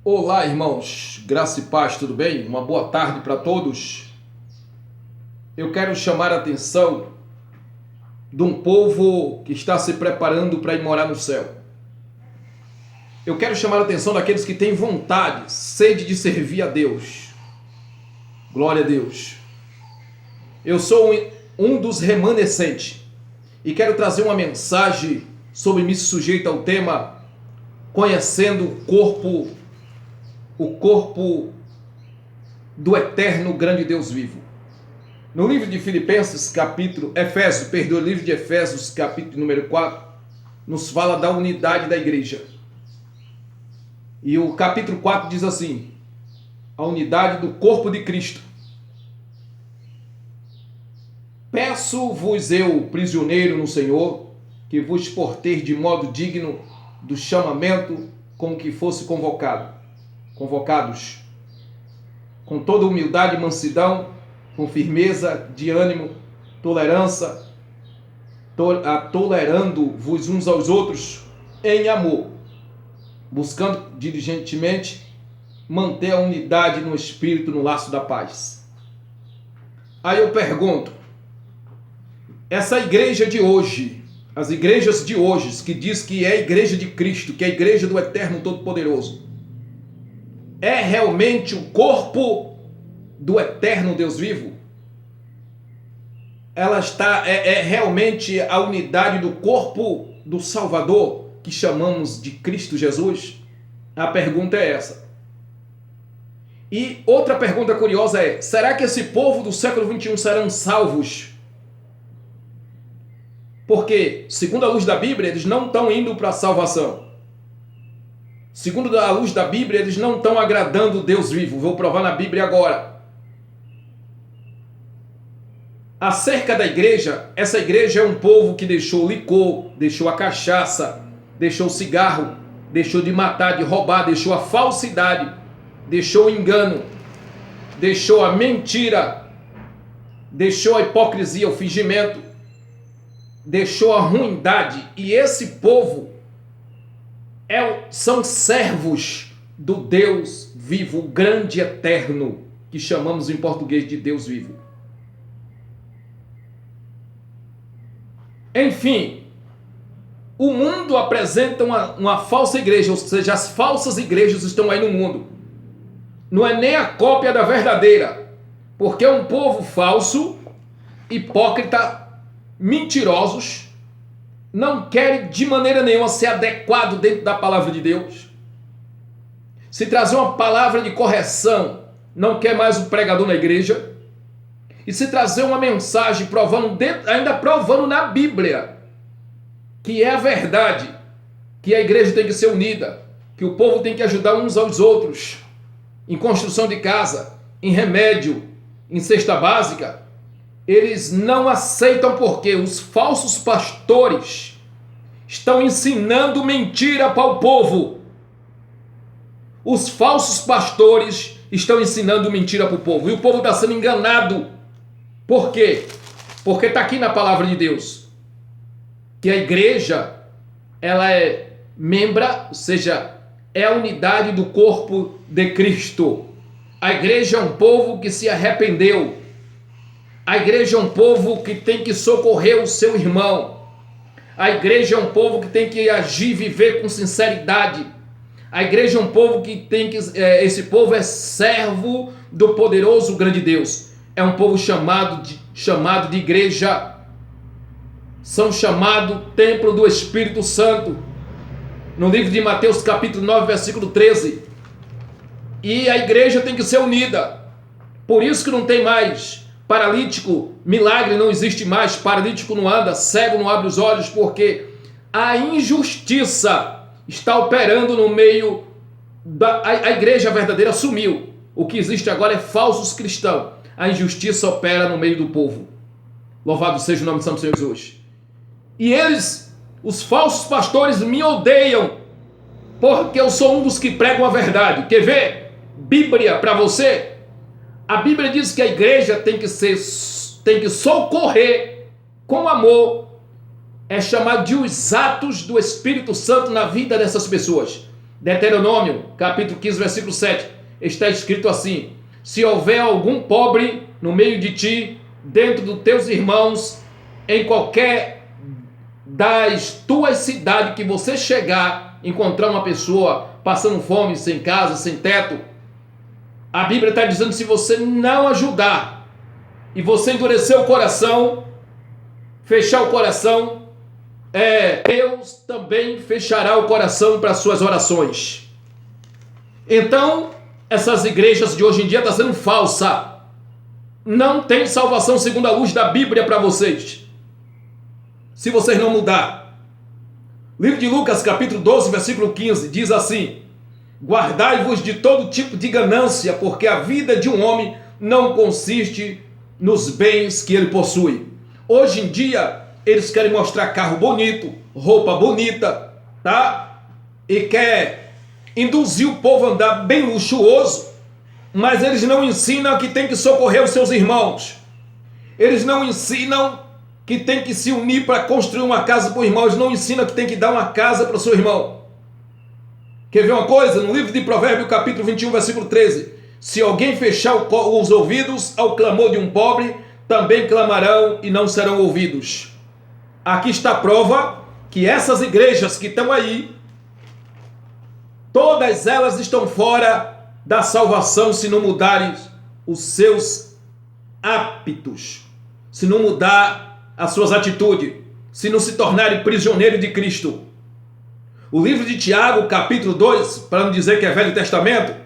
Olá, irmãos, graça e paz, tudo bem? Uma boa tarde para todos. Eu quero chamar a atenção de um povo que está se preparando para ir morar no céu. Eu quero chamar a atenção daqueles que têm vontade, sede de servir a Deus. Glória a Deus. Eu sou um dos remanescentes e quero trazer uma mensagem sobre me sujeito ao tema conhecendo o corpo do eterno grande Deus vivo. No livro de livro de Efésios, capítulo número 4, nos fala da unidade da igreja. E o capítulo 4 diz assim: a unidade do corpo de Cristo. Peço-vos eu, prisioneiro no Senhor, que vos porteis de modo digno do chamamento com que fosse convocados, com toda humildade e mansidão, com firmeza de ânimo, tolerando-vos uns aos outros em amor, buscando diligentemente manter a unidade no espírito, no laço da paz. Aí eu pergunto, essa igreja de hoje, as igrejas de hoje, que diz que é a igreja de Cristo, que é a igreja do Eterno Todo-Poderoso, é realmente o corpo do Eterno Deus vivo? Ela é realmente a unidade do corpo do Salvador, que chamamos de Cristo Jesus? A pergunta é essa. E outra pergunta curiosa é: será que esse povo do século XXI serão salvos? Porque, segundo a luz da Bíblia, eles não estão indo para a salvação. Segundo a luz da Bíblia, eles não estão agradando o Deus vivo. Vou provar na Bíblia agora. Acerca da igreja, essa igreja é um povo que deixou o licor, deixou a cachaça, deixou o cigarro, deixou de matar, de roubar, deixou a falsidade, deixou o engano, deixou a mentira, deixou a hipocrisia, o fingimento, deixou a ruindade. E esse povo são servos do Deus vivo, o grande eterno, que chamamos em português de Deus vivo. Enfim, o mundo apresenta uma falsa igreja, ou seja, as falsas igrejas estão aí no mundo. Não é nem a cópia da verdadeira, porque é um povo falso, hipócrita, mentirosos, não querem de maneira nenhuma ser adequado dentro da palavra de Deus. Se trazer uma palavra de correção, não quer mais o pregador na igreja. E se trazer uma mensagem ainda provando na Bíblia que é a verdade, que a igreja tem que ser unida, que o povo tem que ajudar uns aos outros, em construção de casa, em remédio, em cesta básica, eles não aceitam, porque os falsos pastores estão ensinando mentira para o povo. Os falsos pastores estão ensinando mentira para o povo, e o povo está sendo enganado. Por quê? Porque está aqui na palavra de Deus que a igreja, ela é membra, ou seja, é a unidade do corpo de Cristo. A igreja é um povo que se arrependeu. A igreja é um povo que tem que socorrer o seu irmão. A igreja é um povo que tem que agir e viver com sinceridade. A igreja é um povo que tem que... esse povo é servo do poderoso grande Deus. É um povo chamado de igreja. São chamados templo do Espírito Santo. No livro de Mateus capítulo 9, versículo 13. E a igreja tem que ser unida. Por isso que não tem mais paralítico, milagre não existe mais, paralítico não anda, cego não abre os olhos, porque a injustiça está operando no meio a igreja verdadeira sumiu. O que existe agora é falsos cristãos. A injustiça opera no meio do povo. Louvado seja o nome do Santo Senhor Jesus. E eles, os falsos pastores, me odeiam, porque eu sou um dos que pregam a verdade. Quer ver? Bíblia para você. A Bíblia diz que a igreja tem que socorrer com amor. É chamado de os atos do Espírito Santo na vida dessas pessoas. Deuteronômio, capítulo 15, versículo 7, está escrito assim: se houver algum pobre no meio de ti, dentro dos teus irmãos, em qualquer das tuas cidades que você chegar, encontrar uma pessoa passando fome, sem casa, sem teto, a Bíblia está dizendo que se você não ajudar e você endurecer o coração, fechar o coração, Deus também fechará o coração para as suas orações. Então, essas igrejas de hoje em dia estão sendo falsas. Não tem salvação segundo a luz da Bíblia para vocês, se vocês não mudar. Livro de Lucas, capítulo 12, versículo 15, diz assim: guardai-vos de todo tipo de ganância, porque a vida de um homem não consiste nos bens que ele possui. Hoje em dia, eles querem mostrar carro bonito, roupa bonita, tá? E quer induzir o povo a andar bem luxuoso, mas eles não ensinam que tem que socorrer os seus irmãos. Eles não ensinam que tem que se unir para construir uma casa para o irmão. Eles não ensinam que tem que dar uma casa para o seu irmão. Quer ver uma coisa? No livro de Provérbios, capítulo 21, versículo 13: se alguém fechar os ouvidos ao clamor de um pobre, também clamarão e não serão ouvidos. Aqui está a prova que essas igrejas que estão aí, todas elas estão fora da salvação se não mudarem os seus hábitos, se não mudar as suas atitudes, se não se tornarem prisioneiros de Cristo. O livro de Tiago, capítulo 2, para não dizer que é Velho Testamento,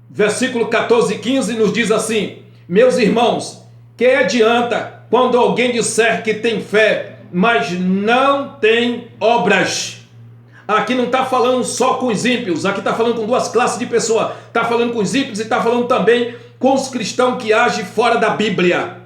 versículo 14 e 15, nos diz assim: meus irmãos, que adianta quando alguém disser que tem fé, mas não tem obras? Aqui não está falando só com os ímpios, aqui está falando com duas classes de pessoas. Está falando com os ímpios e está falando também com os cristãos que agem fora da Bíblia.